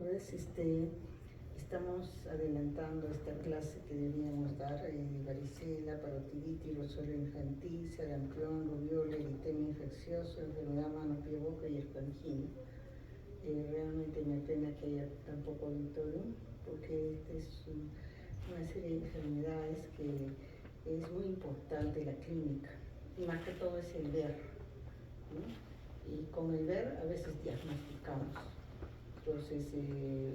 Pues, estamos adelantando esta clase que deberíamos dar de varicela, parotiditis, rosolia infantil, sarampión, rubiola, eritema infeccioso, enfermedad mano, pie, boca y esponjina. Realmente me apena que haya tan poco auditorio, porque esta es una serie de enfermedades que es muy importante la clínica, y más que todo es el ver, ¿no? Y con el ver a veces diagnosticamos. Entonces,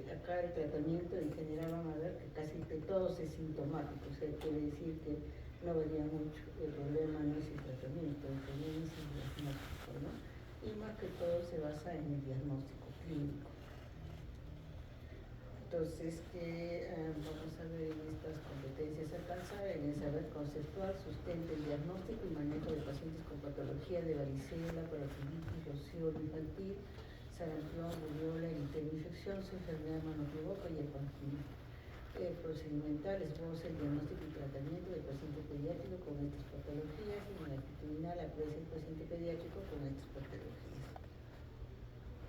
acá el tratamiento en general van a ver que casi de todos es sintomático, o sea, quiere decir que no varía mucho. El problema no es el tratamiento, el problema es el diagnóstico, ¿no? Y más que todo se basa en el diagnóstico clínico. Entonces, vamos a ver en estas competencias alcanzadas, en el saber conceptual, sustenta el diagnóstico y manejo de pacientes con patología de varicela, parotiditis, rosolia infantil, sarampión, rubiola, eritema infeccioso, enfermedad mano, pie, boca y esponjina. Procedimental esboza el diagnóstico y tratamiento del paciente pediátrico con estas patologías, y longitudinal aprecia el paciente pediátrico con estas patologías.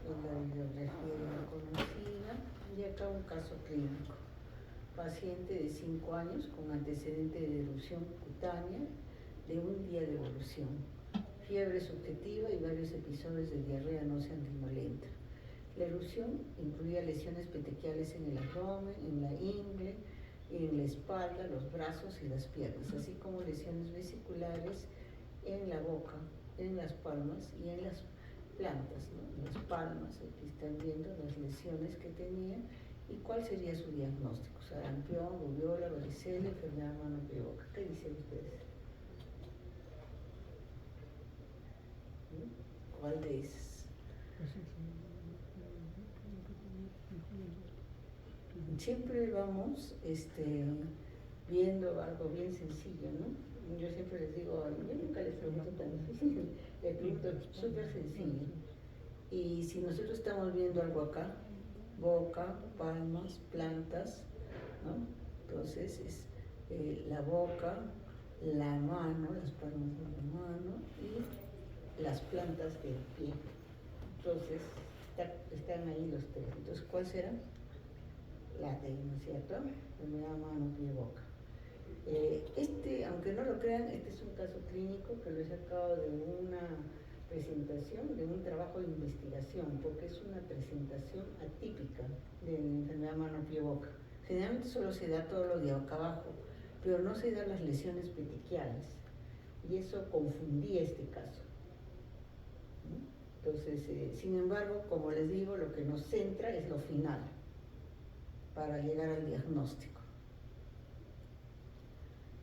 En la bibliografía conocida, y acá un caso clínico. Paciente de 5 años con antecedente de erupción cutánea de un día de evolución, fiebre subjetiva y varios episodios de diarrea no sanguinolenta. La erupción incluía lesiones petequiales en el abdomen, en la ingle, en la espalda, los brazos y las piernas, así como lesiones vesiculares en la boca, en las palmas y en las plantas, ¿no? Las palmas, aquí están viendo las lesiones que tenía y cuál sería su diagnóstico: sarampión, rubiola, varicela, enfermedad mano, pie, boca. ¿Qué dicen ustedes? ¿Cuál de esas? Siempre vamos viendo algo bien sencillo, ¿no? Yo siempre les digo, yo nunca les pregunto tan difícil, les pregunto súper sencillo. Y si nosotros estamos viendo algo acá, boca, palmas, plantas, ¿no? Entonces es la boca, la mano, las palmas de la mano y las plantas del pie. Entonces están ahí los tres. Entonces, ¿cuál será? La D, ¿no es cierto? Enfermedad mano, pie, boca. Aunque no lo crean, este es un caso clínico que lo he sacado de una presentación, de un trabajo de investigación, porque es una presentación atípica de la enfermedad mano, pie, boca. Generalmente solo se da todo lo de acá abajo, pero no se dan las lesiones petequiales, y eso confundía este caso, ¿no? Entonces, sin embargo, como les digo, lo que nos centra es lo final para llegar al diagnóstico.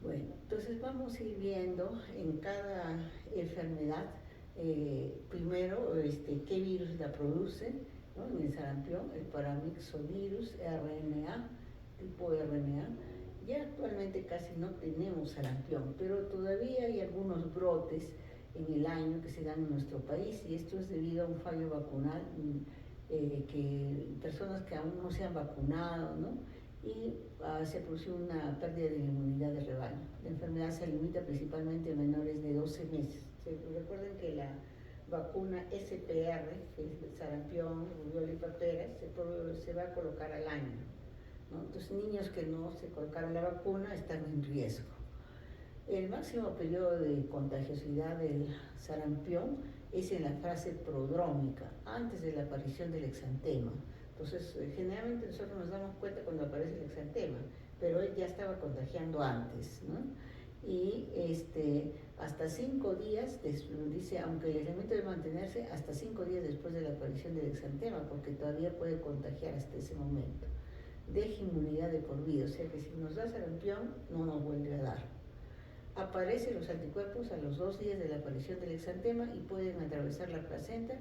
Bueno, entonces vamos a ir viendo en cada enfermedad, primero, qué virus la produce, ¿no? En el sarampión, el paramyxovirus, RNA, tipo RNA. Ya actualmente casi no tenemos sarampión, pero todavía hay algunos brotes en el año que se dan en nuestro país, y esto es debido a un fallo vacunal, que personas que aún no se han vacunado, ¿no? Y se produce una pérdida de la inmunidad de rebaño. La enfermedad se limita principalmente a menores de 12 meses. Recuerden que la vacuna SPR, que es el sarampión, rubiola y papera, se va a colocar al año, ¿no? Entonces, niños que no se colocaron la vacuna están en riesgo. El máximo periodo de contagiosidad del sarampión es en la fase prodrómica, antes de la aparición del exantema. Entonces, generalmente nosotros nos damos cuenta cuando aparece el exantema, pero él ya estaba contagiando antes, ¿no? Y hasta 5 días, dice, aunque el elemento debe mantenerse hasta 5 días después de la aparición del exantema, porque todavía puede contagiar hasta ese momento. Deja inmunidad de por vida, o sea que si nos da sarampión, no nos vuelve a dar. Aparecen los anticuerpos a los 2 días de la aparición del exantema y pueden atravesar la placenta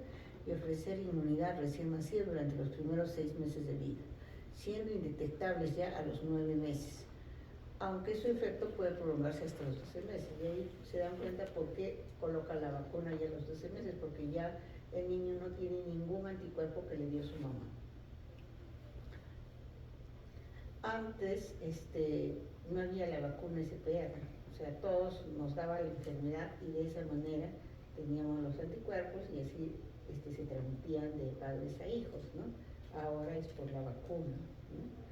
y ofrecer inmunidad recién nacida durante los primeros 6 meses de vida, siendo indetectables ya a los 9 meses, aunque su efecto puede prolongarse hasta los 12 meses. Y ahí se dan cuenta por qué colocan la vacuna ya a los 12 meses, porque ya el niño no tiene ningún anticuerpo que le dio su mamá. Antes no había la vacuna SPR, o sea, todos nos daba la enfermedad y de esa manera teníamos los anticuerpos y así se transmitían de padres a hijos, ¿no? ahora es por la vacuna, ¿no?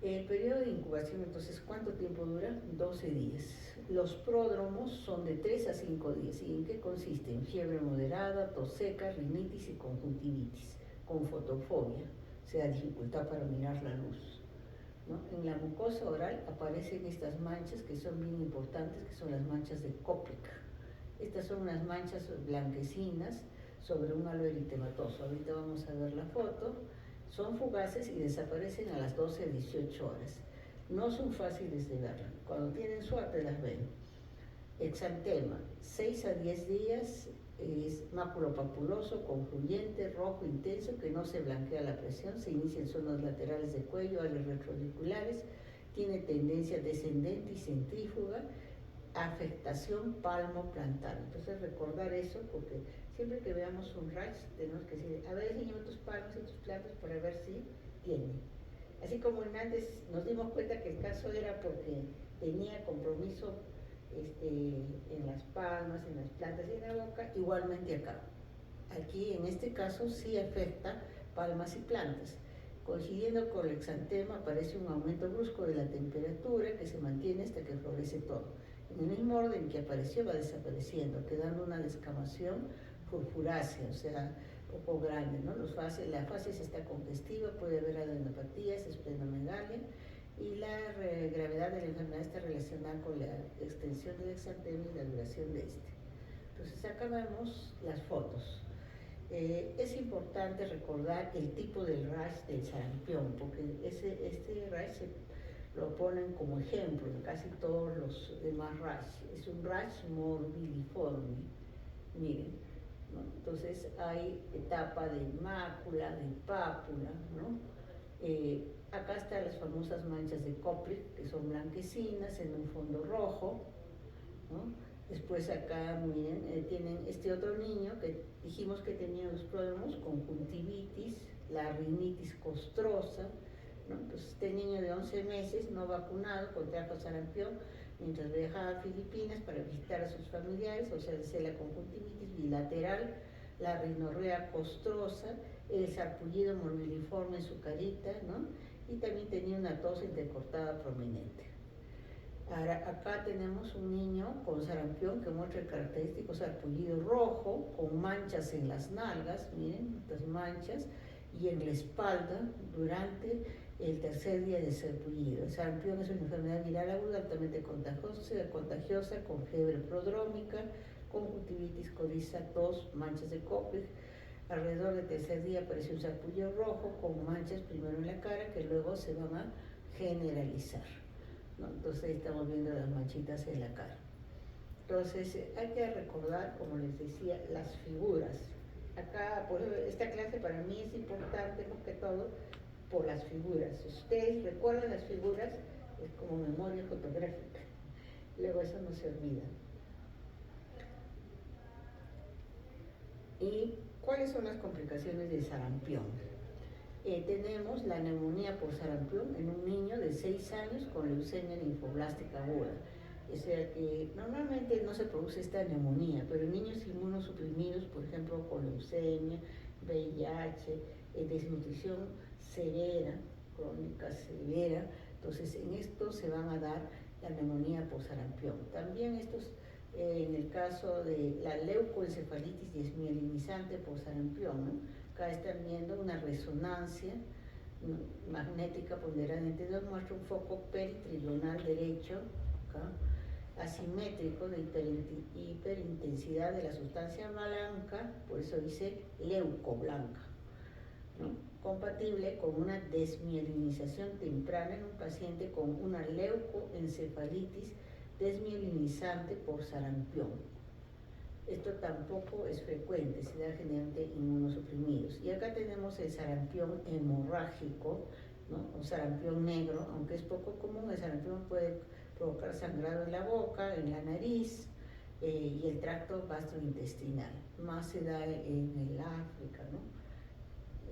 El periodo de incubación, entonces, ¿cuánto tiempo dura? 12 días. Los pródromos son de 3 a 5 días. ¿Y en qué consisten? Fiebre moderada, tos seca, rinitis y conjuntivitis, con fotofobia, o sea, dificultad para mirar la luz, ¿no? En la mucosa oral aparecen estas manchas que son bien importantes, que son las manchas de Koplik. Estas son unas manchas blanquecinas sobre un halo eritematoso. Ahorita vamos a ver la foto. Son fugaces y desaparecen a las 12 a 18 horas. No son fáciles de ver. Cuando tienen suerte las ven. Exantema, 6 a 10 días, es maculopapuloso, confluyente, rojo intenso, que no se blanquea la presión, se inicia en zonas laterales del cuello, áreas retroauriculares, tiene tendencia descendente y centrífuga, afectación palmo-plantar. Entonces recordar eso, porque siempre que veamos un rash tenemos que decir, a ver, enséñame tus palmas y tus plantas para ver si tiene. Así como antes nos dimos cuenta que el caso era porque tenía compromiso en las palmas, en las plantas y en la boca, igualmente acá. Aquí en este caso sí afecta palmas y plantas. Coincidiendo con el exantema aparece un aumento brusco de la temperatura que se mantiene hasta que florece todo. En el mismo orden que apareció va desapareciendo, quedando una descamación purpurácea, o sea, un poco grande, ¿no? La facies está congestiva, puede haber adenopatías, esplenomegalia, y la gravedad de la enfermedad está relacionada con la extensión del exantema y la duración de este. Entonces acá vemos las fotos. Es importante recordar el tipo del rash del sarampión, porque este rash lo ponen como ejemplo en casi todos los demás rash. Es un rash morbiliforme, miren, ¿no? Entonces hay etapa de mácula, de pápula, ¿no? Acá están las famosas manchas de Koplik, que son blanquecinas en un fondo rojo, ¿no? Después acá, miren, tienen este otro niño que dijimos que tenía los pródromos, conjuntivitis, la rinitis costrosa, ¿no? Entonces este niño de 11 meses, no vacunado, contrajo sarampión mientras viajaba a Filipinas para visitar a sus familiares, o sea, la conjuntivitis bilateral, la rinorrea costrosa, el sarpullido morbiliforme en su carita, ¿no? Y también tenía una tos intercortada prominente. Ahora, acá tenemos un niño con sarampión que muestra el característico sarpullido rojo, con manchas en las nalgas, miren, estas manchas, y en la espalda durante el tercer día de sarpullido. El sarampión es una enfermedad viral aguda altamente contagiosa con fiebre prodrómica, conjuntivitis, coriza, tos, manchas de Koplik. Alrededor del tercer día aparece un sarpullido rojo con manchas primero en la cara que luego se van a generalizar, ¿no? Entonces estamos viendo las manchitas en la cara. Entonces hay que recordar, como les decía, las figuras. Acá, por esta clase para mí es importante más que todo por las figuras. Si ustedes recuerdan las figuras, es como memoria fotográfica. Luego eso no se olvida. ¿Y cuáles son las complicaciones del sarampión? Tenemos la neumonía por sarampión en un niño de 6 años con leucemia linfoblástica aguda. O sea que normalmente no se produce esta neumonía, pero en niños inmunosuprimidos, por ejemplo, con leucemia, VIH, desnutrición severa, crónica severa, entonces en esto se van a dar la neumonía por sarampión. También estos, en el caso de la leucoencefalitis desmielinizante por sarampión, ¿no? Acá están viendo una resonancia magnética ponderante, nos muestra un foco peritrional derecho, acá, asimétrico de hiperintensidad de la sustancia blanca, por eso dice leucoblanca, ¿no? Compatible con una desmielinización temprana en un paciente con una leucoencefalitis desmielinizante por sarampión. Esto tampoco es frecuente, se da generalmente en inmunosuprimidos. Y acá tenemos el sarampión hemorrágico, ¿no? O sarampión negro, aunque es poco común. El sarampión puede provocar sangrado en la boca, en la nariz y el tracto gastrointestinal. Más se da en el África, ¿no?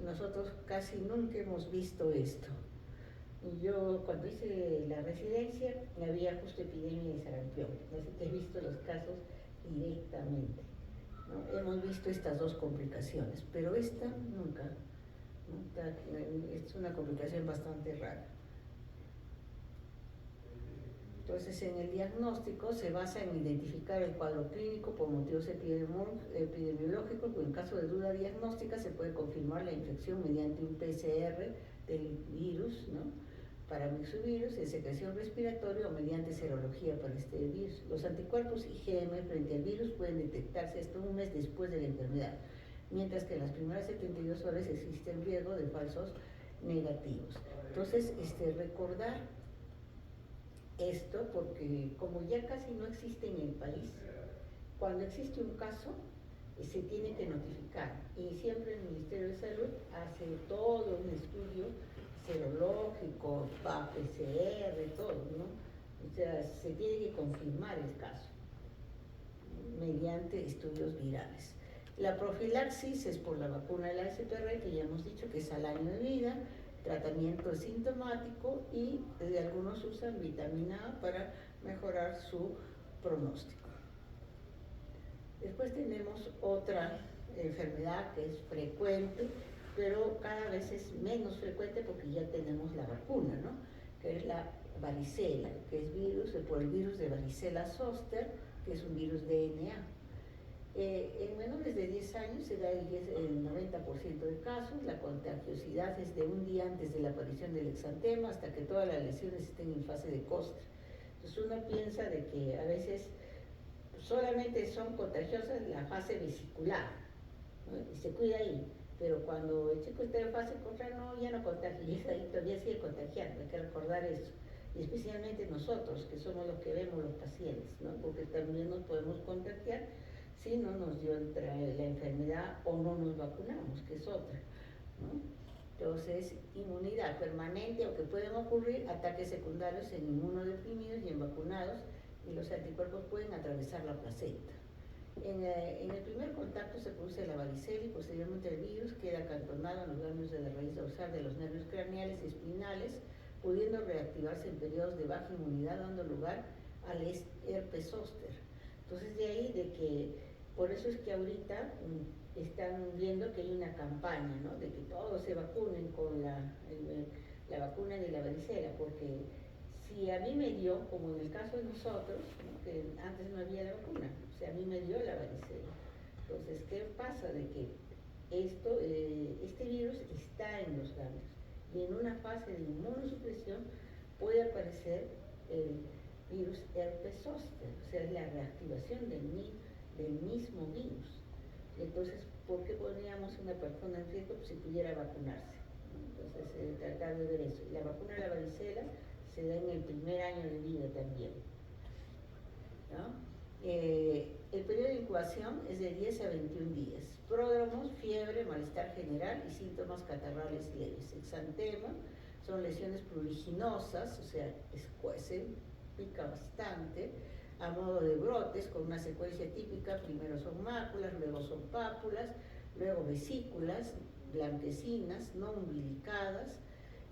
Nosotros casi nunca hemos visto esto. Yo cuando hice la residencia había justo epidemia de sarampión, así que he visto los casos directamente, ¿no? Hemos visto estas dos complicaciones, pero esta nunca. ¿no? Es una complicación bastante rara. Entonces, en el diagnóstico se basa en identificar el cuadro clínico por motivos epidemiológicos, o en caso de duda diagnóstica se puede confirmar la infección mediante un PCR del virus, ¿no? Para myxovirus, en secreción respiratoria o mediante serología para este virus. Los anticuerpos IgM frente al virus pueden detectarse hasta un mes después de la enfermedad, mientras que en las primeras 72 horas existe el riesgo de falsos negativos. Entonces, recordar esto porque como ya casi no existe en el país, cuando existe un caso se tiene que notificar y siempre el Ministerio de Salud hace todo un estudio serológico, PCR, todo, ¿no? O sea, se tiene que confirmar el caso mediante estudios virales. La profilaxis es por la vacuna de la SPR, que ya hemos dicho que es al año de vida, tratamiento sintomático y algunos usan vitamina A para mejorar su pronóstico. Después tenemos otra enfermedad que es frecuente, pero cada vez es menos frecuente porque ya tenemos la vacuna, ¿no? Que es la varicela, que es por el virus de varicela zoster, que es un virus DNA. En menores de 10 años se da el 90% de casos, la contagiosidad es de un día antes de la aparición del exantema hasta que todas las lesiones estén en fase de costra. Entonces uno piensa de que a veces solamente son contagiosas la fase vesicular, ¿no? Y se cuida ahí, pero cuando el chico está en fase costra, no, ya no contagia, y ahí todavía sigue contagiando, hay que recordar eso. Y especialmente nosotros, que somos los que vemos los pacientes, ¿no? Porque también nos podemos contagiar si no nos dio la enfermedad o no nos vacunamos, que es otra, ¿no? Entonces, inmunidad permanente, aunque pueden ocurrir ataques secundarios en inmunodeprimidos y en vacunados, y los anticuerpos pueden atravesar la placenta. En el primer contacto se produce la varicela y posteriormente el virus queda acantonado en los ganglios de la raíz dorsal de los nervios craneales y espinales, pudiendo reactivarse en periodos de baja inmunidad, dando lugar al herpes zóster. Entonces, de ahí de que, por eso es que ahorita están viendo que hay una campaña, ¿no? De que todos se vacunen con la vacuna de la varicela, porque si a mí me dio, como en el caso de nosotros, ¿no? Que antes no había la vacuna, o sea, a mí me dio la varicela. Entonces, ¿qué pasa? De que este virus está en los ganglios y en una fase de inmunosupresión puede aparecer el virus herpes zóster, o sea, es la reactivación del mismo virus. Entonces, ¿por qué poníamos una persona en riesgo si pudiera vacunarse? Entonces, tratar de ver eso. La vacuna de la varicela se da en el primer año de vida también, ¿no? El periodo de incubación es de 10 a 21 días. Pródromos, fiebre, malestar general y síntomas catarrales leves. Exantema son lesiones pruriginosas, o sea, escuecen, pica bastante, a modo de brotes con una secuencia típica. Primero son máculas, luego son pápulas, luego vesículas blanquecinas, no umbilicadas,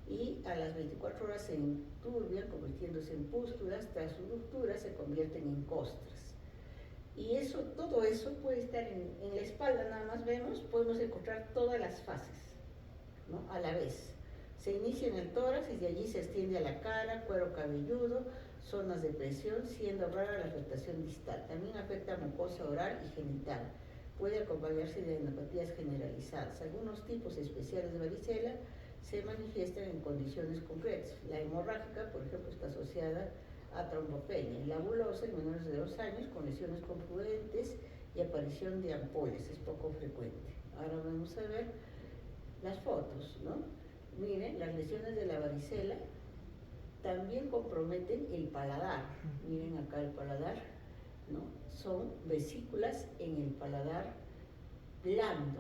y a las 24 horas se enturbian, convirtiéndose en pústulas. Tras su ruptura se convierten en costras. Y todo eso puede estar en la espalda, nada más vemos, podemos encontrar todas las fases, ¿no? A la vez. Se inicia en el tórax y de allí se extiende a la cara, cuero cabelludo, zonas de presión, siendo rara la afectación distal. También afecta a mucosa oral y genital. Puede acompañarse de neuropatías generalizadas. Algunos tipos especiales de varicela se manifiestan en condiciones concretas. La hemorrágica, por ejemplo, está asociada a trombopenia. La bulosa en menores de 2 años con lesiones confluentes y aparición de ampollas, es poco frecuente. Ahora vamos a ver las fotos, ¿no? Miren, las lesiones de la varicela también comprometen el paladar. Miren acá el paladar, ¿no? Son vesículas en el paladar blando.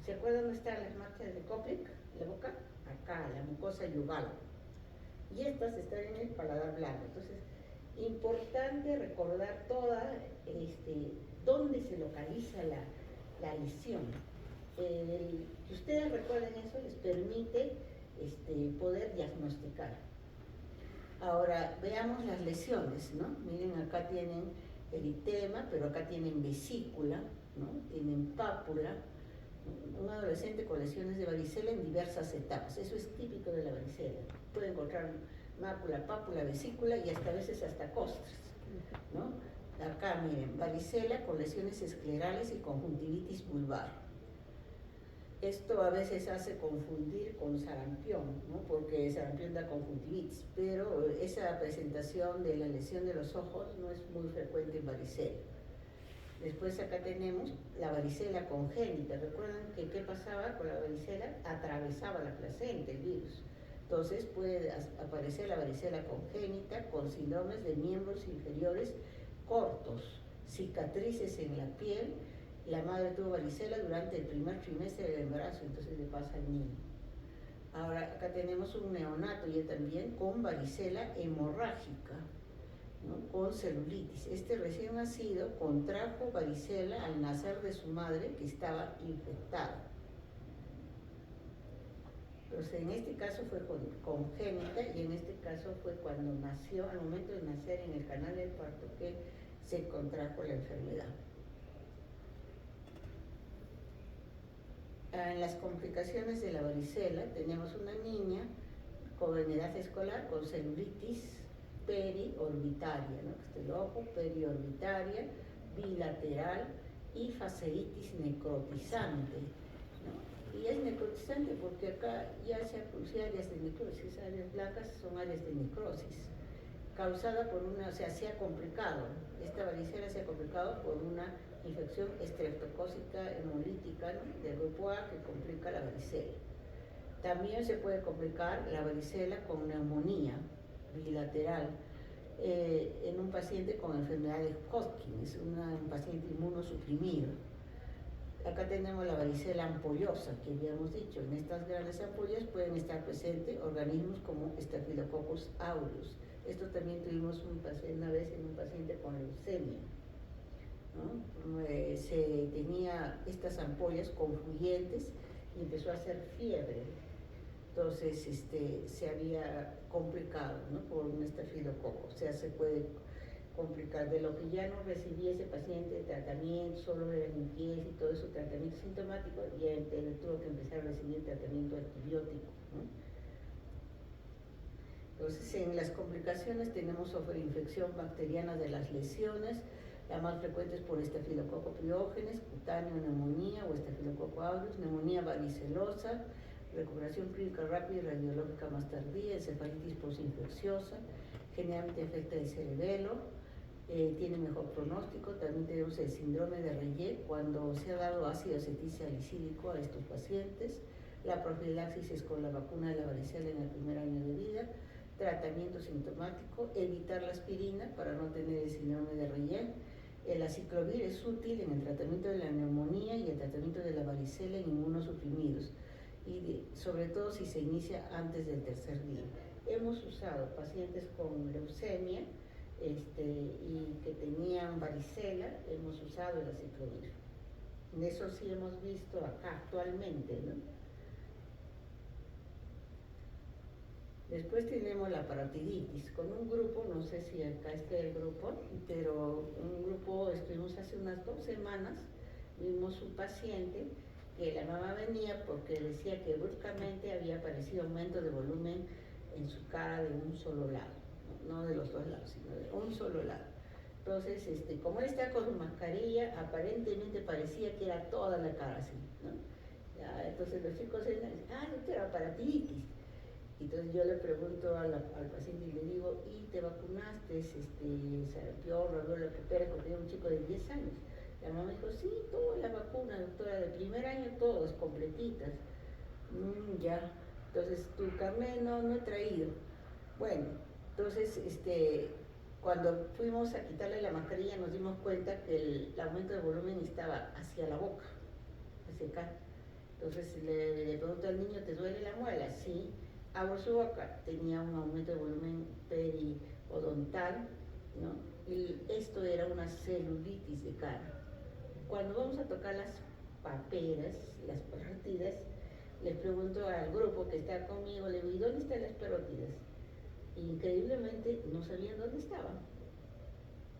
¿Se acuerdan dónde están las marcas de Koplik? La boca, acá, la mucosa yugal. Y estas están en el paladar blando. Entonces, importante recordar dónde se localiza la lesión. Que ustedes recuerden eso les permite poder diagnosticar. Ahora, veamos las lesiones, ¿no? Miren, acá tienen eritema, pero acá tienen vesícula, ¿no? Tienen pápula, Un adolescente con lesiones de varicela en diversas etapas. Eso es típico de la varicela. Puede encontrar mácula, pápula, vesícula y hasta a veces hasta costras, ¿no? Acá miren, varicela con lesiones esclerales y conjuntivitis vulvar. Esto a veces hace confundir con sarampión, ¿no? Porque sarampión da conjuntivitis, pero esa presentación de la lesión de los ojos no es muy frecuente en varicela. Después acá tenemos la varicela congénita. ¿Recuerdan que qué pasaba con la varicela? Atravesaba la placenta el virus. Entonces puede aparecer la varicela congénita con síndromes de miembros inferiores cortos, cicatrices en la piel. La madre tuvo varicela durante el primer trimestre del embarazo, entonces le pasa al niño. Ahora acá tenemos un neonato ya también con varicela hemorrágica, ¿no? Con celulitis. Este recién nacido contrajo varicela al nacer de su madre que estaba infectada. Entonces en este caso fue congénita y en este caso fue cuando nació, al momento de nacer en el canal del parto, que se contrajo la enfermedad. En las complicaciones de la varicela tenemos una niña con edad escolar con celulitis periorbitaria, ¿no? Este es el ojo, periorbitaria, bilateral y fasciitis necrotizante, ¿no? Y es necrotizante porque acá ya se acusa áreas de necrosis, áreas blancas son áreas de necrosis, causada por una, o sea, se ha complicado, esta varicela se ha complicado por una infección estreptocócica hemolítica, ¿no? Del grupo A que complica la varicela. También se puede complicar la varicela con neumonía bilateral en un paciente con enfermedad de Hodgkin, es un paciente inmunosuprimido. Acá tenemos la varicela ampollosa, que habíamos dicho. En estas grandes ampollas pueden estar presentes organismos como Staphylococcus aureus. Esto también tuvimos una vez en un paciente con leucemia, ¿no? Se tenía estas ampollas confluyentes y empezó a hacer fiebre. Entonces se había complicado, ¿no? Por un estafilococo. O sea, se puede complicar. De lo que ya no recibía ese paciente tratamiento, solo de limpieza y todo eso, tratamiento sintomático, ya tuvo que empezar a recibir tratamiento antibiótico, ¿no? Entonces, en las complicaciones tenemos sobreinfección bacteriana de las lesiones. La más frecuente es por estafilococo piógenes, cutáneo, neumonía o estafilococo aureus, neumonía varicelosa, recuperación clínica rápida y radiológica más tardía, encefalitis postinfecciosa, generalmente afecta el cerebelo, tiene mejor pronóstico. También tenemos el síndrome de Reye cuando se ha dado ácido acetilsalicílico a estos pacientes. La profilaxis es con la vacuna de la varicela en el primer año de vida. Tratamiento sintomático, evitar la aspirina para no tener el síndrome de Reye. El aciclovir es útil en el tratamiento de la neumonía y el tratamiento de la varicela en inmunosuprimidos, y sobre todo si se inicia antes del tercer día. Hemos usado pacientes con leucemia y que tenían varicela, hemos usado el aciclovir. Eso sí hemos visto acá actualmente, ¿no? Después tenemos la parotiditis, con un grupo, no sé si acá está el grupo, pero un grupo, estuvimos hace unas 2 semanas, vimos un paciente que la mamá venía porque decía que bruscamente había aparecido aumento de volumen en su cara de un solo lado, no de los 2 lados, sino de un solo lado. Entonces, como él está con su mascarilla, aparentemente parecía que era toda la cara así, ¿no? Ya, entonces los chicos dicen, doctora, parotiditis. Entonces yo le pregunto al paciente y le digo, ¿y te vacunaste? Sarampión, rubiola, pepera, porque era un chico de 10 años. La mamá dijo, sí, toda la vacuna, doctora, de primer año todas, completitas. Ya, entonces tu carnet no he traído. Bueno, entonces cuando fuimos a quitarle la mascarilla nos dimos cuenta que el aumento de volumen estaba hacia la boca, hacia acá. Entonces le pregunto al niño, ¿te duele la muela? Sí. Abro su boca, tenía un aumento de volumen periodontal, ¿no? Y esto era una celulitis de cara. Cuando vamos a tocar las paperas, las parótidas, les pregunto al grupo que está conmigo, le digo, ¿y dónde están las parótidas? Increíblemente no sabían dónde estaban.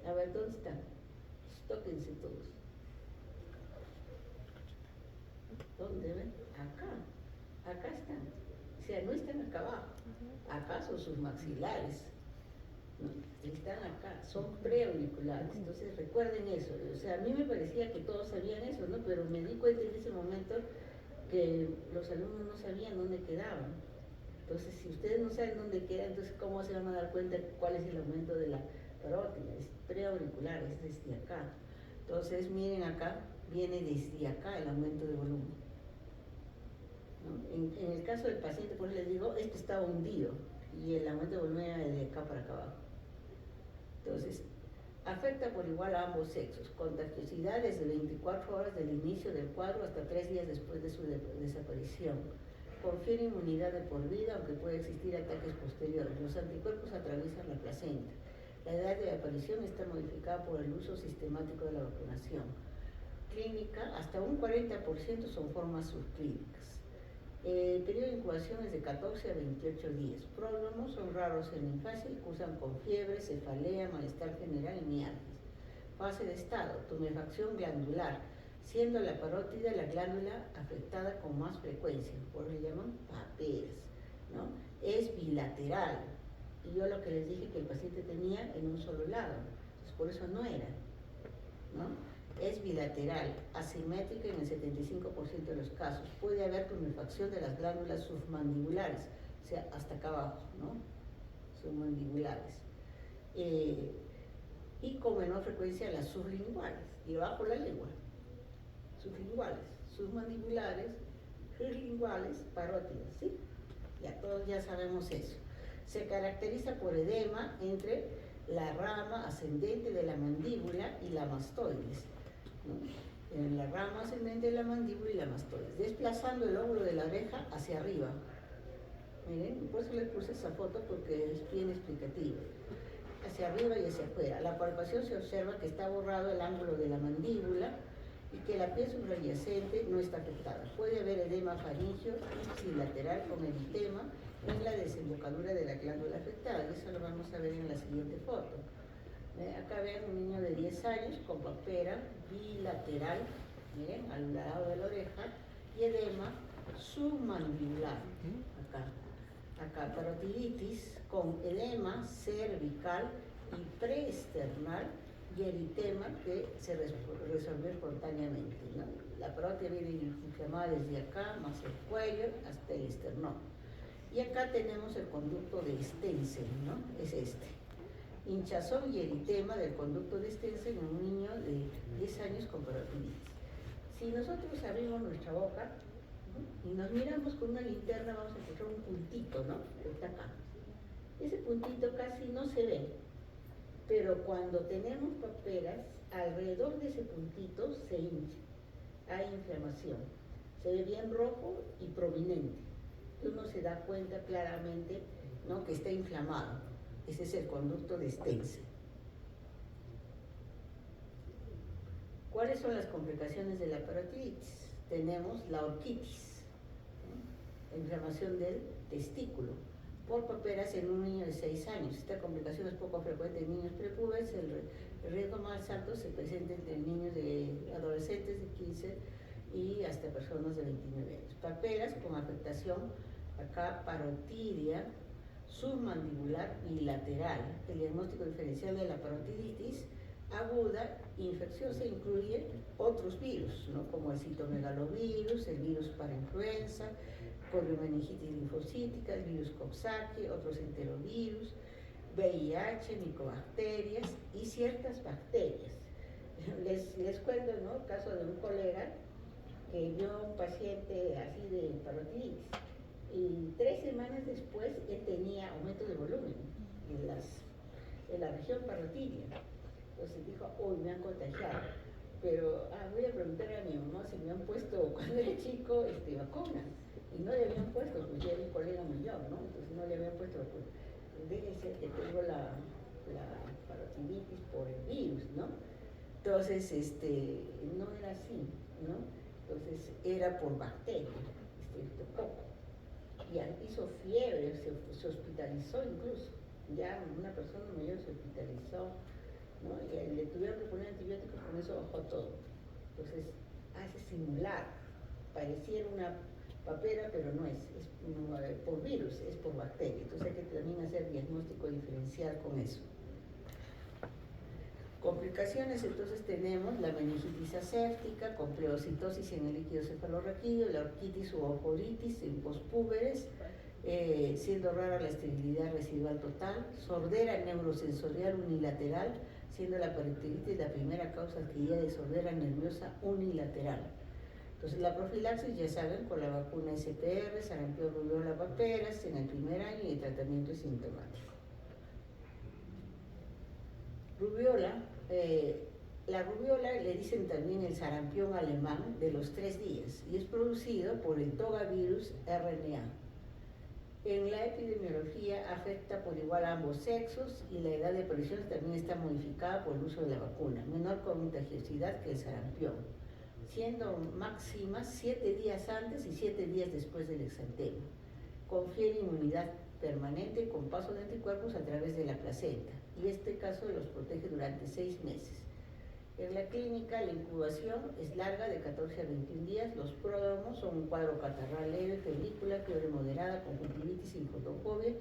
A ver, ¿dónde están? Tóquense todos. ¿Dónde ven? Acá están. O sea, no están acá abajo. Acá son sus maxilares. ¿No? Están acá, son preauriculares. Entonces recuerden eso. O sea, a mí me parecía que todos sabían eso, ¿no? Pero me di cuenta en ese momento que los alumnos no sabían dónde quedaban. Entonces, si ustedes no saben dónde queda, entonces ¿cómo se van a dar cuenta cuál es el aumento de la parótida? Es preauricular, es desde acá. Entonces, miren acá, viene desde acá el aumento de volumen, ¿no? En el caso del paciente, pues les digo, este estaba hundido y el aumento de volumen era de acá para acá abajo. Entonces, afecta por igual a ambos sexos. Contagiosidad desde 24 horas del inicio del cuadro hasta 3 días después de su desaparición. Confiere inmunidad de por vida, aunque puede existir ataques posteriores. Los anticuerpos atraviesan la placenta. La edad de aparición está modificada por el uso sistemático de la vacunación. Clínica, hasta un 40% son formas subclínicas. El periodo de incubación es de 14 a 28 días. Pródromos son raros en la infancia y cursan con fiebre, cefalea, malestar general y mialgias. Fase de estado, tumefacción glandular, siendo la parótida la glándula afectada con más frecuencia, por eso le llaman paperas, ¿no? Es bilateral, y yo lo que les dije que el paciente tenía en un solo lado, entonces por eso no era, ¿no? Es bilateral, asimétrica en el 75% de los casos. Puede haber tumefacción de las glándulas submandibulares, o sea, hasta acá abajo, ¿no? Submandibulares. Y con menor frecuencia las sublinguales, debajo de la lengua. Sublinguales, submandibulares, sublinguales, parótidas, ¿sí? Ya todos ya sabemos eso. Se caracteriza por edema entre la rama ascendente de la mandíbula y la mastoides, ¿no? En la rama ascendente de la mandíbula y la mastoides, desplazando el lóbulo de la oreja hacia arriba. Miren, por eso les puse esa foto porque es bien explicativa. Hacia arriba y hacia afuera. La palpación se observa que está borrado el ángulo de la mandíbula y que la piel subyacente no está afectada. Puede haber edema faríngeo ipsilateral con eritema en la desembocadura de la glándula afectada, y eso lo vamos a ver en la siguiente foto. Acá ven un niño de 10 años con papera bilateral, miren, al lado de la oreja, y edema submandibular, acá parotiditis con edema cervical y preesternal y eritema que se resolvió espontáneamente, ¿no? La parótida viene inflamada desde acá, más el cuello, hasta el esternón. Y acá tenemos el conducto de Stensen, ¿no? Es este. Hinchazón y eritema del conducto de Stensen en un niño de 10 años con parotiditis. Si nosotros abrimos nuestra boca, ¿no?, y nos miramos con una linterna, vamos a encontrar un puntito, ¿no? Que está acá. Ese puntito casi no se ve, pero cuando tenemos paperas, alrededor de ese puntito se hincha, hay inflamación, se ve bien rojo y prominente. Uno se da cuenta claramente, ¿no?, que está inflamado. Ese es el conducto de Stensen. ¿Cuáles son las complicaciones de la parotiditis? Tenemos la orquitis, ¿no?, la inflamación del testículo, por paperas en un niño de 6 años. Esta complicación es poco frecuente en niños prepúberes. El riesgo más alto se presenta entre niños de adolescentes de 15 y hasta personas de 29 años. Paperas con afectación acá parotidia, submandibular y lateral. El diagnóstico diferencial de la parotiditis aguda infecciosa incluye otros virus, ¿no?, como el citomegalovirus, el virus parainfluenza, poliomielitis linfocítica, el virus Coxsackie, otros enterovirus, VIH, micobacterias y ciertas bacterias. Les cuento, ¿no?, el caso de un colega que vio a un paciente así de parotiditis y 3 semanas después él tenía aumento de volumen en la región parotidia. Entonces dijo, uy, me han contagiado, pero voy a preguntar a mi mamá si me han puesto cuando era chico vacuna, y no le habían puesto, pues ya era un colega mayor, ¿no? Entonces no le habían puesto vacuna. Debe ser que tengo la parotiditis por el virus, ¿no? Entonces, no era así, ¿no? Entonces era por bacteria, poco. Y hizo fiebre, se hospitalizó incluso. Ya una persona mayor se hospitalizó, ¿no? Y le tuvieron que poner antibióticos, con eso bajó todo. Entonces hace simular pareciera una papera, pero no es por virus, es por bacteria. Entonces hay que también hacer diagnóstico diferencial con eso. Complicaciones, entonces tenemos la meningitis aséptica con pleocitosis en el líquido cefalorraquídeo, la orquitis u oncolitis en pospúberes, siendo rara la esterilidad residual total, sordera neurosensorial unilateral, siendo la parenteritis la primera causa adquirida de sordera nerviosa unilateral. Entonces la profilaxis, ya saben, con la vacuna SPR, sarampión, rubiola, paperas en el primer año y el tratamiento es sintomático. Rubiola, la rubiola le dicen también el sarampión alemán de los 3 días y es producido por el togavirus RNA. En la epidemiología afecta por igual a ambos sexos y la edad de aparición también está modificada por el uso de la vacuna, menor contagiosidad que el sarampión, siendo máximas 7 días antes y 7 días después del exantema. Confiere inmunidad permanente con paso de anticuerpos a través de la placenta y este caso los protege durante 6 meses. En la clínica la incubación es larga de 14 a 21 días, los pródromos son un cuadro catarral leve, febrícula, fiebre moderada, conjuntivitis sin fotofobia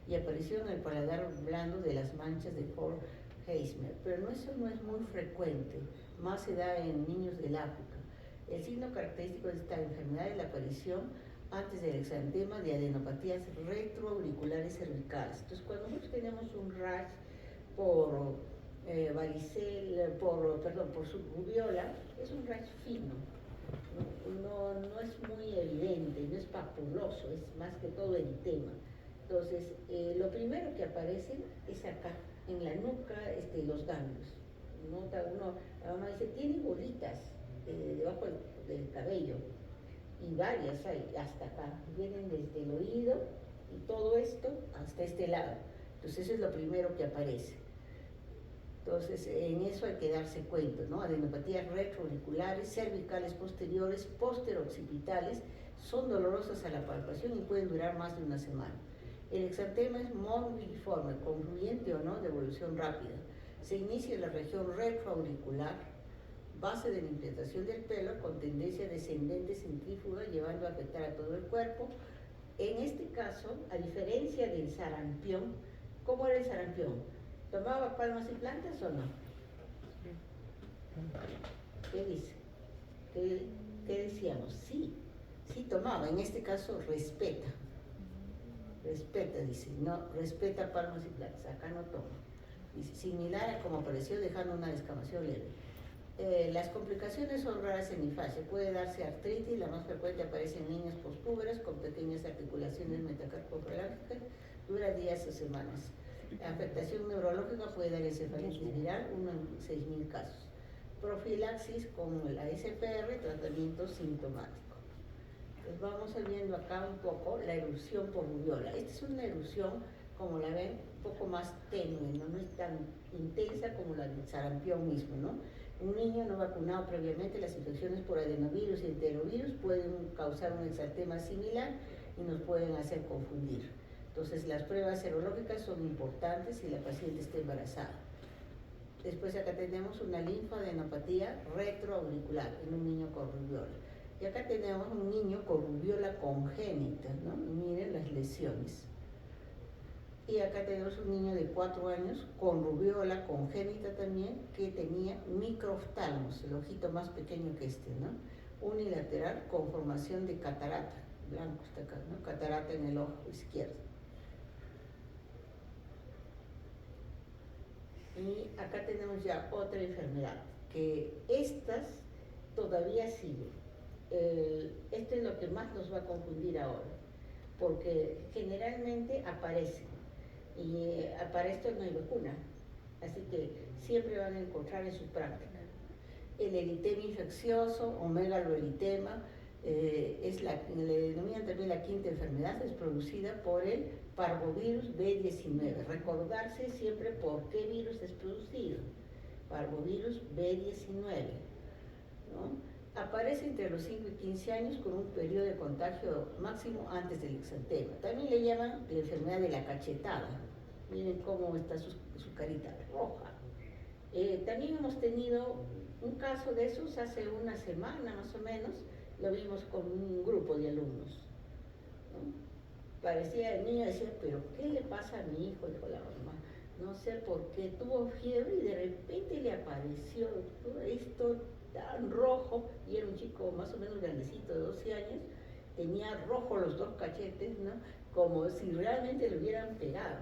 y aparición en el paladar blando de las manchas de Forst-Heismer, pero eso no es muy frecuente, más se da en niños del África. El signo característico de esta enfermedad es la aparición antes del exantema de adenopatías retroauriculares cervicales. Entonces, cuando nosotros tenemos un rash por varicela, por rubiola, es un rash fino, no es muy evidente, no es papuloso, es más que todo eritema. Entonces, lo primero que aparece es acá, en la nuca, los ganglios. La mamá dice, tiene bolitas debajo del cabello, y varias hay, hasta acá, vienen desde el oído y todo esto hasta este lado. Entonces eso es lo primero que aparece. Entonces en eso hay que darse cuenta, ¿no? Adenopatías retroauriculares, cervicales posteriores, posteroccipitales, son dolorosas a la palpación y pueden durar más de una semana. El exantema es morbilliforme, confluyente o no, de evolución rápida. Se inicia en la región retroauricular, base de la implantación del pelo con tendencia descendente centrífuga, llevando a afectar a todo el cuerpo. En este caso, a diferencia del sarampión, ¿cómo era el sarampión? ¿Tomaba palmas y plantas o no? ¿Qué dice? ¿Qué decíamos? Sí tomaba, en este caso respeta, dice, no, respeta palmas y plantas, acá no toma. Dice, similar a como apareció dejando una descamación leve. Las complicaciones son raras en infancia, puede darse artritis, la más frecuente aparece en niños pospúberes con pequeñas articulaciones metacarpofalángicas, dura días o semanas. La afectación neurológica puede dar encefalitis viral, 1 en 6.000 casos. Profilaxis con la SPR, tratamiento sintomático. Pues vamos viendo acá un poco la erupción por rubiola. Esta es una erupción, como la ven, un poco más tenue, no es tan intensa como la del sarampión mismo, ¿no? Un niño no vacunado previamente, las infecciones por adenovirus y enterovirus pueden causar un exantema similar y nos pueden hacer confundir. Entonces las pruebas serológicas son importantes si la paciente está embarazada. Después acá tenemos una linfadenopatía retroauricular en un niño con rubiola. Y acá tenemos un niño con rubiola congénita, ¿no? Miren las lesiones. Y acá tenemos un niño de 4 años con rubiola congénita también, que tenía microoftalmos, el ojito más pequeño que este, ¿no? Unilateral con formación de catarata, blanco está acá, ¿no? Catarata en el ojo izquierdo. Y acá tenemos ya otra enfermedad, que estas todavía siguen. Esto es lo que más nos va a confundir ahora, porque generalmente aparecen. Y para esto no hay vacuna, así que siempre van a encontrar en su práctica. El eritema infeccioso o megaloeritema le denominan también la quinta enfermedad, es producida por el parvovirus B19. Recordarse siempre por qué virus es producido. Parvovirus B19, ¿no? Aparece entre los 5 y 15 años con un periodo de contagio máximo antes del exantema. También le llaman la enfermedad de la cachetada. Miren cómo está su carita roja. También hemos tenido un caso de esos hace una semana más o menos. lo vimos con un grupo de alumnos, ¿no? Parecía, el niño decía, pero ¿qué le pasa a mi hijo? Dijo la mamá. No sé por qué, tuvo fiebre y de repente le apareció todo esto tan rojo, y era un chico más o menos grandecito de 12 años, tenía rojo los dos cachetes, ¿no? Como si realmente le hubieran pegado.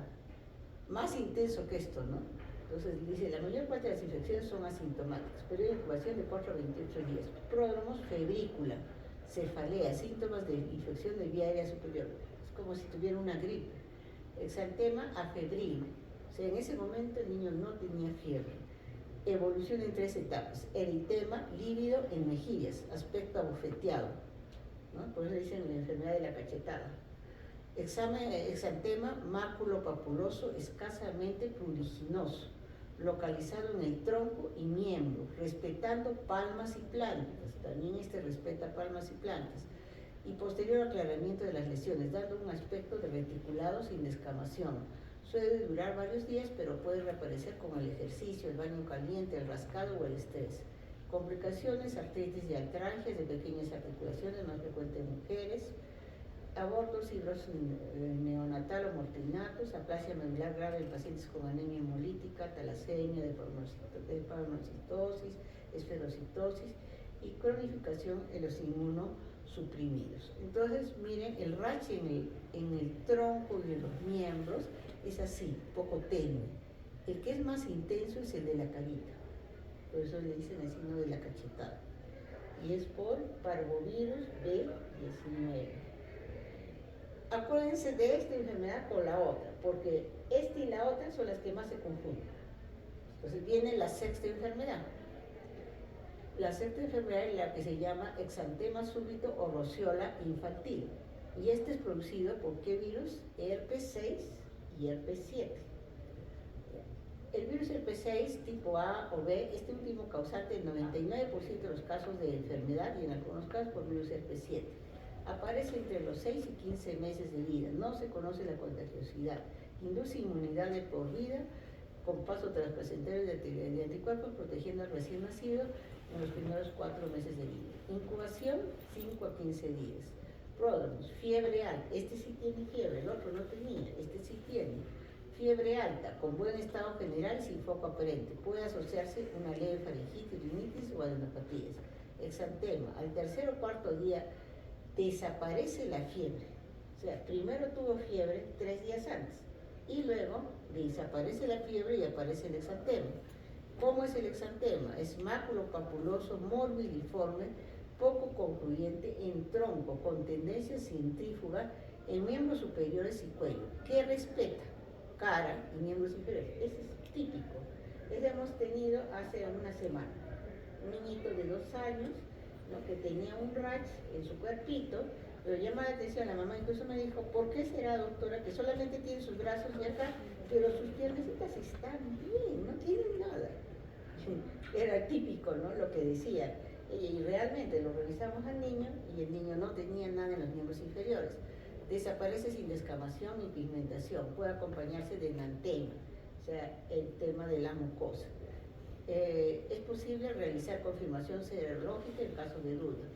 Más intenso que esto, ¿no? Entonces dice, la mayor parte de las infecciones son asintomáticas, periodo de incubación de 4 a 28 días, pródromos, febrícula, cefalea, síntomas de infección de vía aérea superior, es como si tuviera una gripe, exantema afebril, o sea, en ese momento el niño no tenía fiebre, evolución en 3 etapas, eritema lívido en mejillas, aspecto abofeteado, ¿no? Por eso dicen la enfermedad de la cachetada. Exantema maculopapuloso escasamente pruriginoso, localizado en el tronco y miembro, respetando palmas y plantas, también respeta palmas y plantas, y posterior aclaramiento de las lesiones, dando un aspecto de reticulado sin descamación. Suele durar varios días, pero puede reaparecer con el ejercicio, el baño caliente, el rascado o el estrés. Complicaciones, artritis y artralgias de pequeñas articulaciones, más frecuente en mujeres, abortos, cirrosis neonatal o mortinatos, aplasia medular grave en pacientes con anemia hemolítica, talasemia, depagnocitosis, esferocitosis y cronificación en los inmunosuprimidos. Entonces, miren, el rache en el tronco y en los miembros es así, poco tenue. El que es más intenso es el de la carita, por eso le dicen el signo de la cachetada, y es por parvovirus B19. Acuérdense de esta enfermedad con la otra, porque esta y la otra son las que más se confunden. Entonces viene la sexta enfermedad. La sexta enfermedad es la que se llama exantema súbito o rociola infantil. Y este es producido por ¿qué virus? Herpes 6 y herpes 7. El virus herpes 6 tipo A o B, este último causante del 99% de los casos de enfermedad y en algunos casos por virus herpes 7. Aparece entre los 6 y 15 meses de vida, no se conoce la contagiosidad, induce inmunidad de por vida con paso transplacentario de anticuerpos protegiendo al recién nacido en los primeros 4 meses de vida. Incubación 5 a 15 días. Pródromos, fiebre alta, este sí tiene fiebre, el otro no tenía, este sí tiene. Fiebre alta, con buen estado general y sin foco aparente, puede asociarse una leve faringitis, rinitis o adenopatías. Exantema, al tercer o cuarto día desaparece la fiebre, o sea, primero tuvo fiebre 3 días antes y luego desaparece la fiebre y aparece el exantema. ¿Cómo es el exantema? Es maculopapuloso, morbidiforme, poco concluyente en tronco, con tendencia centrífuga en miembros superiores y cuello. ¿Qué respeta? Cara y miembros inferiores. Ese es típico. Ese hemos tenido hace una semana. Un niñito de 2 años, ¿no?, que tenía un rash en su cuerpito, pero llama la atención a la mamá, incluso me dijo, ¿por qué será, doctora, que solamente tiene sus brazos y acá, pero sus piernecitas están bien, no tienen nada? Era típico, ¿no?, lo que decía. Y realmente lo revisamos al niño y el niño no tenía nada en los miembros inferiores. Desaparece sin descamación ni pigmentación, puede acompañarse de enantema, o sea, el tema de la mucosa. Es posible realizar confirmación serológica en caso de duda.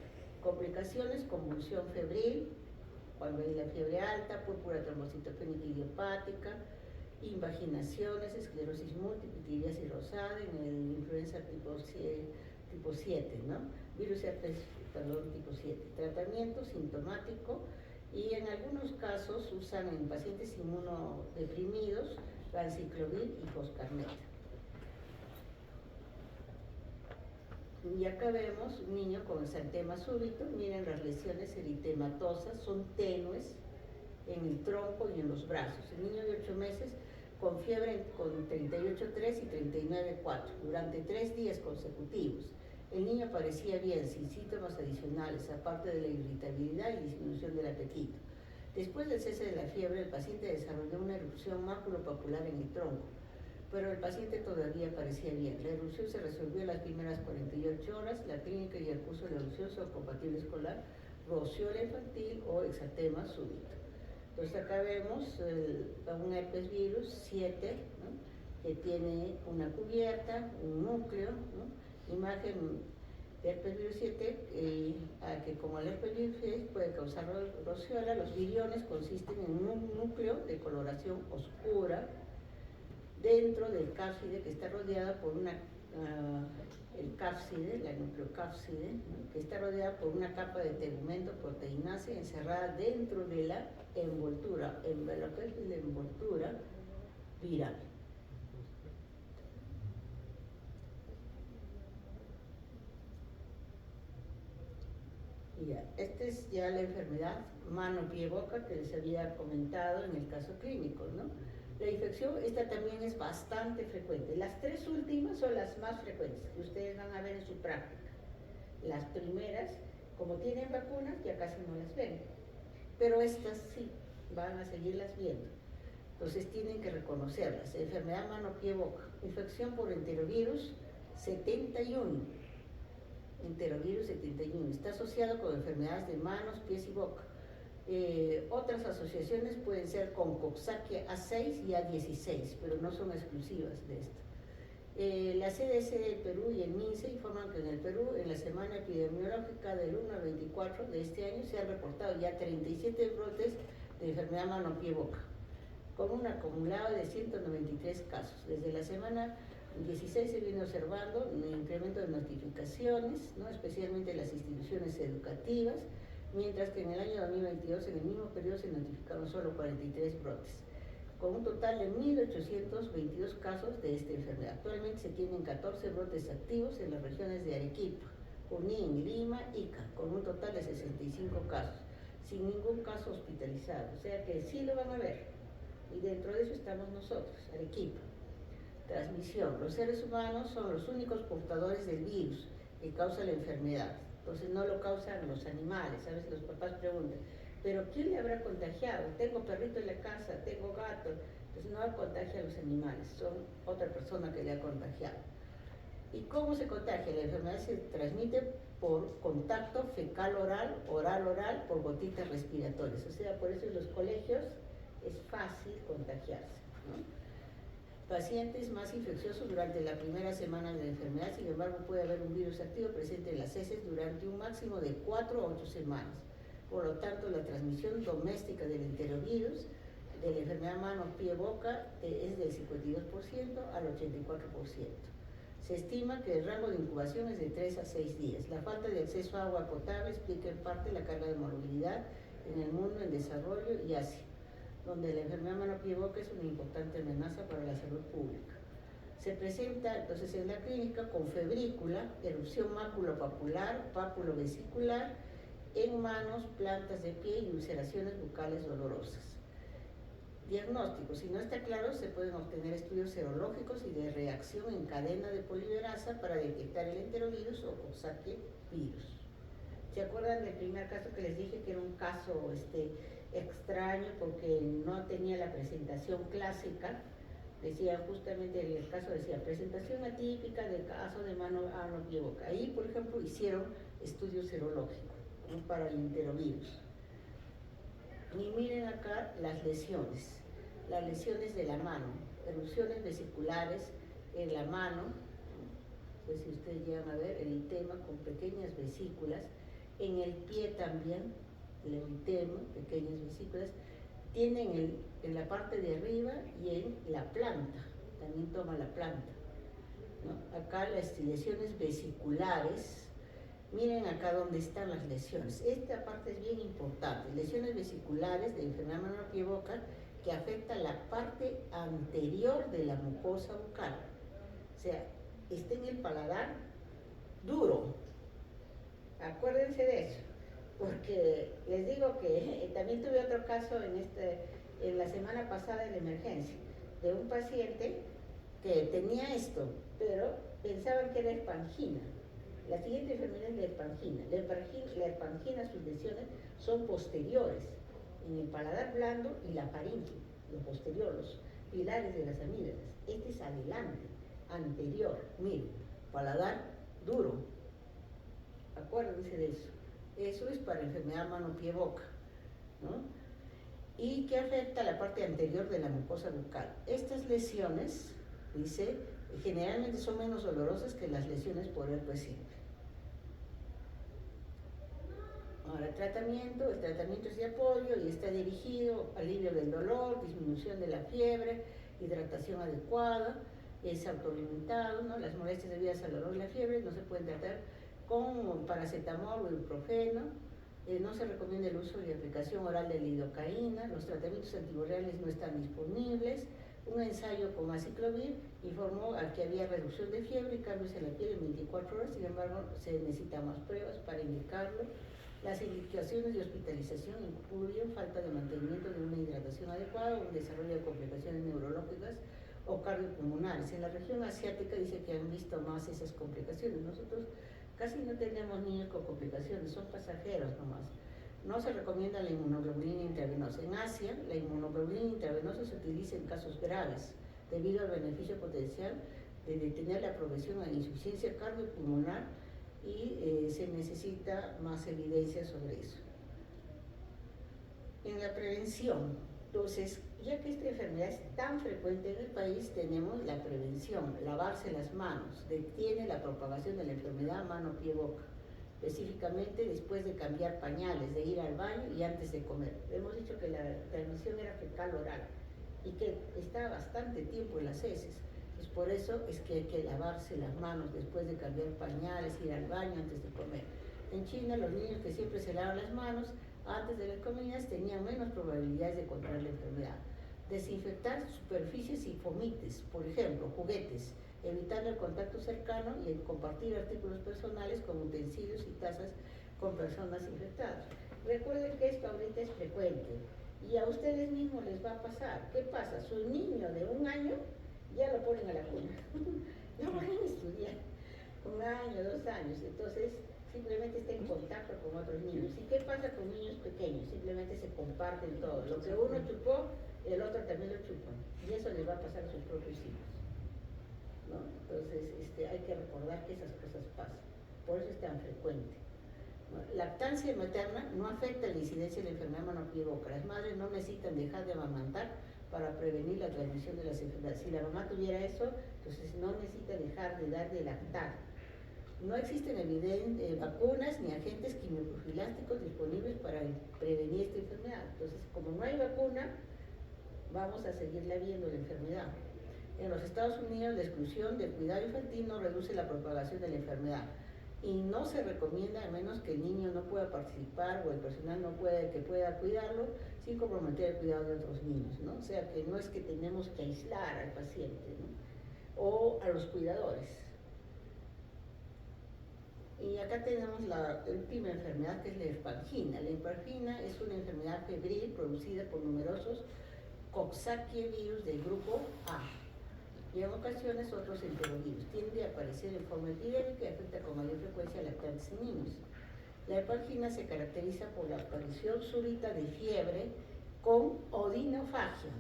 Complicaciones, convulsión febril, cuando hay la fiebre alta, púrpura trombocitopénica idiopática, invaginaciones, esclerosis múltiple, tiriasis rosada, en el influenza tipo 7, ¿no? Virus herpes, tipo 7. Tratamiento sintomático y en algunos casos usan en pacientes inmunodeprimidos ganciclovir y foscarnet. Y acá vemos un niño con exantema súbito, miren las lesiones eritematosas, son tenues en el tronco y en los brazos. El niño de 8 meses con fiebre con 38,3 y 39,4 durante 3 días consecutivos. El niño parecía bien, sin síntomas adicionales, aparte de la irritabilidad y disminución del apetito. Después del cese de la fiebre, el paciente desarrolló una erupción maculopapular en el tronco, pero el paciente todavía parecía bien. La erupción se resolvió en las primeras 48 horas. La clínica y el curso de la erupción son compatibles con la rociola infantil o exantema súbito. Entonces acá vemos un herpes virus 7, ¿no?, que tiene una cubierta, un núcleo, ¿no?, imagen de herpes virus 7, a que como el herpes virus 6 puede causar rociola, los viriones consisten en un núcleo de coloración oscura dentro del cápside que está rodeada por una, el cápside, la nucleocápside, ¿no? Que está rodeada por una capa de tegumento proteinácea encerrada dentro de la envoltura, en lo que es la envoltura viral. Ya, esta es ya la enfermedad mano-pie-boca que les había comentado en el caso clínico, ¿no? La infección, esta también es bastante frecuente. Las tres últimas son las más frecuentes que ustedes van a ver en su práctica. Las primeras, como tienen vacunas, ya casi no las ven, pero estas sí, van a seguirlas viendo. Entonces tienen que reconocerlas. Enfermedad mano-pie-boca, infección por enterovirus 71. Enterovirus 71, está asociado con enfermedades de manos, pies y boca. Otras asociaciones pueden ser con Coxsackie A6 y A16, pero no son exclusivas de esto. La CDC del Perú y el MINSE informan que en el Perú, en la semana epidemiológica del 1 al 24 de este año, se han reportado ya 37 brotes de enfermedad mano-pie-boca, con un acumulado de 193 casos. Desde la semana 16 se viene observando un incremento de notificaciones, ¿no? Especialmente en las instituciones educativas, mientras que en el año 2022, en el mismo periodo, se notificaron solo 43 brotes, con un total de 1.822 casos de esta enfermedad. Actualmente se tienen 14 brotes activos en las regiones de Arequipa, Junín, Lima, Ica, con un total de 65 casos, sin ningún caso hospitalizado. O sea que sí lo van a ver, y dentro de eso estamos nosotros, Arequipa. Transmisión. Los seres humanos son los únicos portadores del virus que causa la enfermedad. Entonces no lo causan los animales. A veces los papás preguntan, ¿pero quién le habrá contagiado? Tengo perrito en la casa, tengo gato. Entonces no contagia a los animales, son otra persona que le ha contagiado. ¿Y cómo se contagia? La enfermedad se transmite por contacto fecal-oral, oral-oral, por gotitas respiratorias. O sea, por eso en los colegios es fácil contagiarse, ¿no? Pacientes más infecciosos durante la primera semana de la enfermedad, sin embargo puede haber un virus activo presente en las heces durante un máximo de 4 a 8 semanas. Por lo tanto, la transmisión doméstica del enterovirus de la enfermedad mano-pie-boca es del 52% al 84%. Se estima que el rango de incubación es de 3 a 6 días. La falta de acceso a agua potable explica en parte la carga de morbilidad en el mundo en desarrollo y Asia, donde la enfermedad mano-pie-boca es una importante amenaza para la salud pública. Se presenta entonces en la clínica con febrícula, erupción maculopapular, pápulo-vesicular, en manos, plantas de pie y ulceraciones bucales dolorosas. Diagnóstico: si no está claro, se pueden obtener estudios serológicos y de reacción en cadena de polimerasa para detectar el enterovirus o Coxsackie virus. ¿Se acuerdan del primer caso que les dije que era un caso extraño porque no tenía la presentación clásica? Decía justamente, en el caso decía presentación atípica del caso de mano-pie-boca. Ahí, por ejemplo, hicieron estudios serológicos, ¿no?, para el enterovirus. Y miren acá las lesiones de la mano, erupciones vesiculares en la mano, pues si ustedes llegan a ver, eritema con pequeñas vesículas, en el pie también, el eritema, pequeñas vesículas, tienen en la parte de arriba y en la planta, también toma la planta, ¿no? Acá las lesiones vesiculares, miren acá donde están las lesiones. Esta parte es bien importante, lesiones vesiculares de enfermedad mano-pie-boca que afecta la parte anterior de la mucosa bucal, o sea, está en el paladar duro. Acuérdense de eso, porque les digo que también tuve otro caso en la semana pasada en la emergencia, de un paciente que tenía esto, pero pensaban que era espangina. La siguiente enfermedad es la espangina. La espangina, sus lesiones son posteriores, en el paladar blando y la faringe, lo posterior, los pilares de las amígdalas. Este es adelante, anterior, miren, paladar duro. Acuérdense de eso. Eso es para enfermedad mano-pie-boca, ¿no? Y que afecta la parte anterior de la mucosa bucal. Estas lesiones, dice, generalmente son menos dolorosas que las lesiones por herpes simple. Ahora, el tratamiento es de apoyo y está dirigido al alivio del dolor, disminución de la fiebre, hidratación adecuada, es autolimitado, ¿no? Las molestias debidas al dolor y la fiebre no se pueden tratar con paracetamol o ibuprofeno, no se recomienda el uso y aplicación oral de lidocaína, los tratamientos antivirales no están disponibles. Un ensayo con aciclovir informó a que había reducción de fiebre y cambios en la piel en 24 horas, sin embargo se necesitan más pruebas para indicarlo. Las indicaciones de hospitalización incluyen falta de mantenimiento de una hidratación adecuada, un desarrollo de complicaciones neurológicas o cardiopulmonares. En la región asiática dice que han visto más esas complicaciones. Nosotros casi no tenemos niños con complicaciones, son pasajeros nomás. No se recomienda la inmunoglobulina intravenosa. En Asia, la inmunoglobulina intravenosa se utiliza en casos graves debido al beneficio potencial de detener la progresión a insuficiencia cardiopulmonar y se necesita más evidencia sobre eso. En la prevención, entonces, ya que esta enfermedad es tan frecuente en el país, tenemos la prevención, lavarse las manos, detiene la propagación de la enfermedad mano, pie, boca, específicamente después de cambiar pañales, de ir al baño y antes de comer. Hemos dicho que la transmisión era fecal oral y que está bastante tiempo en las heces. Pues por eso es que hay que lavarse las manos después de cambiar pañales, ir al baño antes de comer. En China, los niños que siempre se lavan las manos antes de las comidas tenían menos probabilidades de contraer la enfermedad. Desinfectar superficies y fomites, por ejemplo, juguetes, evitando el contacto cercano y el compartir artículos personales como utensilios y tazas con personas infectadas. Recuerden que esto ahorita es frecuente y a ustedes mismos les va a pasar. ¿Qué pasa? Su niño de 1 año ya lo ponen a la cuna, no van a estudiar, 1 año, 2 años, entonces simplemente está en contacto con otros niños. ¿Y qué pasa con niños pequeños? Simplemente se comparten todo, lo que uno chupó, el otro también lo chupa, y eso les va a pasar a sus propios hijos, ¿no? Entonces hay que recordar que esas cosas pasan, por eso es tan frecuente. Lactancia materna no afecta la incidencia de la enfermedad mano, pie, boca. Las madres no necesitan dejar de amamantar para prevenir la transmisión de las enfermedades. Si la mamá tuviera eso, entonces no necesita dejar de dar de lactar. No existen vacunas ni agentes quimioprofilásticos disponibles para prevenir esta enfermedad. Entonces, como no hay vacuna, vamos a seguirla viendo la enfermedad. En los Estados Unidos, la exclusión del cuidado infantil no reduce la propagación de la enfermedad y no se recomienda a menos que el niño no pueda participar o el personal que pueda cuidarlo sin comprometer el cuidado de otros niños, ¿no? O sea que no es que tenemos que aislar al paciente, ¿no? O a los cuidadores. Y acá tenemos la última enfermedad, que es la hipergina. La hipergina es una enfermedad febril producida por numerosos Coxsackie virus del grupo A y en ocasiones otros enterovirus. Tiende a aparecer en forma epidémica y afecta con mayor frecuencia a lactantes y niños. La hipergina se caracteriza por la aparición súbita de fiebre con odinofagia,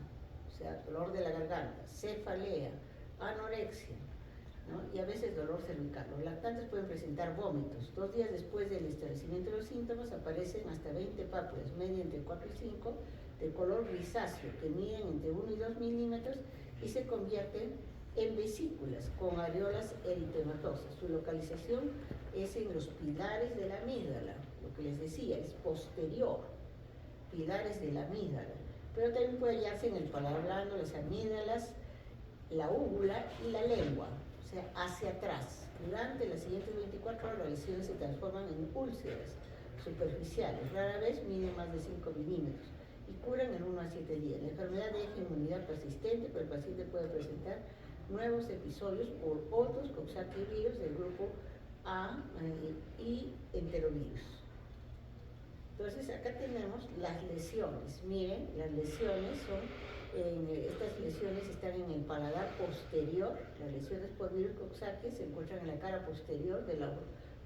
o sea, dolor de la garganta, cefalea, anorexia, ¿no? Y a veces dolor cervical. Los lactantes pueden presentar vómitos. 2 días después del establecimiento de los síntomas aparecen hasta 20 pápulas, media entre 4 y 5, de color grisáceo, que miden entre 1 y 2 milímetros y se convierten en vesículas con areolas eritematosas. Su localización es en los pilares de la amígdala, lo que les decía, es posterior, pilares de la amígdala, pero también puede hallarse en el paladar blando, las amígdalas, la úvula y la lengua, o sea, hacia atrás. Durante las siguientes 24 horas las lesiones se transforman en úlceras superficiales, rara vez miden más de 5 milímetros y curan en 1 a 7 días. La enfermedad deja inmunidad persistente, pero el paciente puede presentar nuevos episodios por otros Coxsackie virus del grupo A y enterovirus. Entonces acá tenemos las lesiones. Miren, las lesiones son, estas lesiones están en el paladar posterior. Las lesiones por virus Coxsackie se encuentran en la cara posterior de la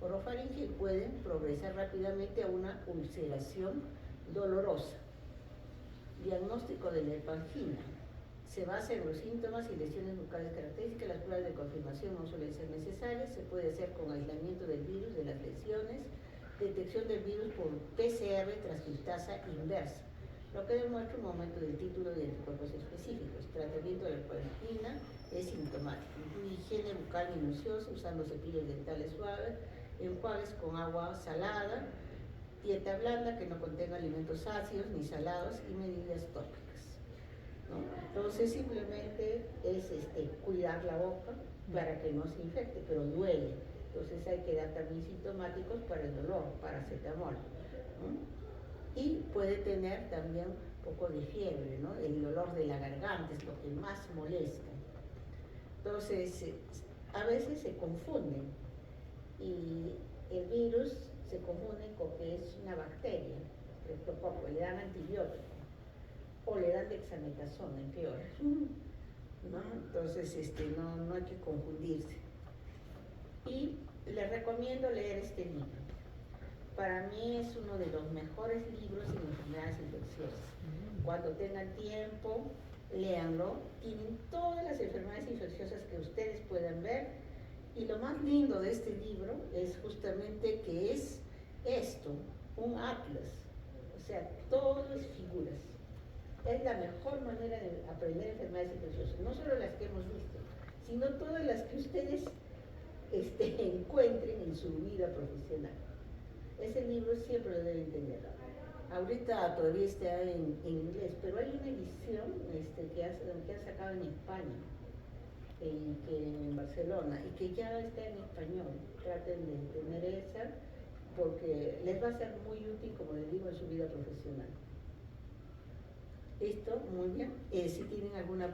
orofaringe y pueden progresar rápidamente a una ulceración dolorosa. Diagnóstico de la hipergina. Se basa en los síntomas y lesiones bucales características. Las pruebas de confirmación no suelen ser necesarias. Se puede hacer con aislamiento del virus de las lesiones, detección del virus por PCR transcriptasa inversa, lo que demuestra un aumento del título de anticuerpos específicos. Tratamiento de la hipergina es sintomático. Incluye higiene bucal minuciosa usando cepillos dentales suaves, enjuagues con agua salada dieta blanda que no contenga alimentos ácidos ni salados y medidas tópicas, ¿no? Entonces simplemente es cuidar la boca para que no se infecte, pero duele. Entonces hay que dar también sintomáticos para el dolor, paracetamol, ¿no? Y puede tener también un poco de fiebre, ¿no? El dolor de la garganta es lo que más molesta. Entonces, a veces se confunden y el virus se confunde con que es una bacteria, streptococo, le dan antibiótico o le dan dexametasona, empeora, ¿no? Entonces, no hay que confundirse. Y les recomiendo leer este libro. Para mí es uno de los mejores libros en enfermedades infecciosas. Cuando tengan tiempo, léanlo. Tienen todas las enfermedades infecciosas que ustedes puedan ver. Y lo más lindo de este libro es justamente que es esto, un atlas. O sea, todo es figuras. Es la mejor manera de aprender enfermedades infecciosas. No solo las que hemos visto, sino todas las que ustedes encuentren en su vida profesional. Ese libro siempre lo deben tener. Ahorita todavía está en inglés, pero hay una edición que han sacado en España, en Barcelona, y que ya está en español. Traten de tener esa, porque les va a ser muy útil, como les digo, en su vida profesional. ¿Listo? Muy bien. Si tienen alguna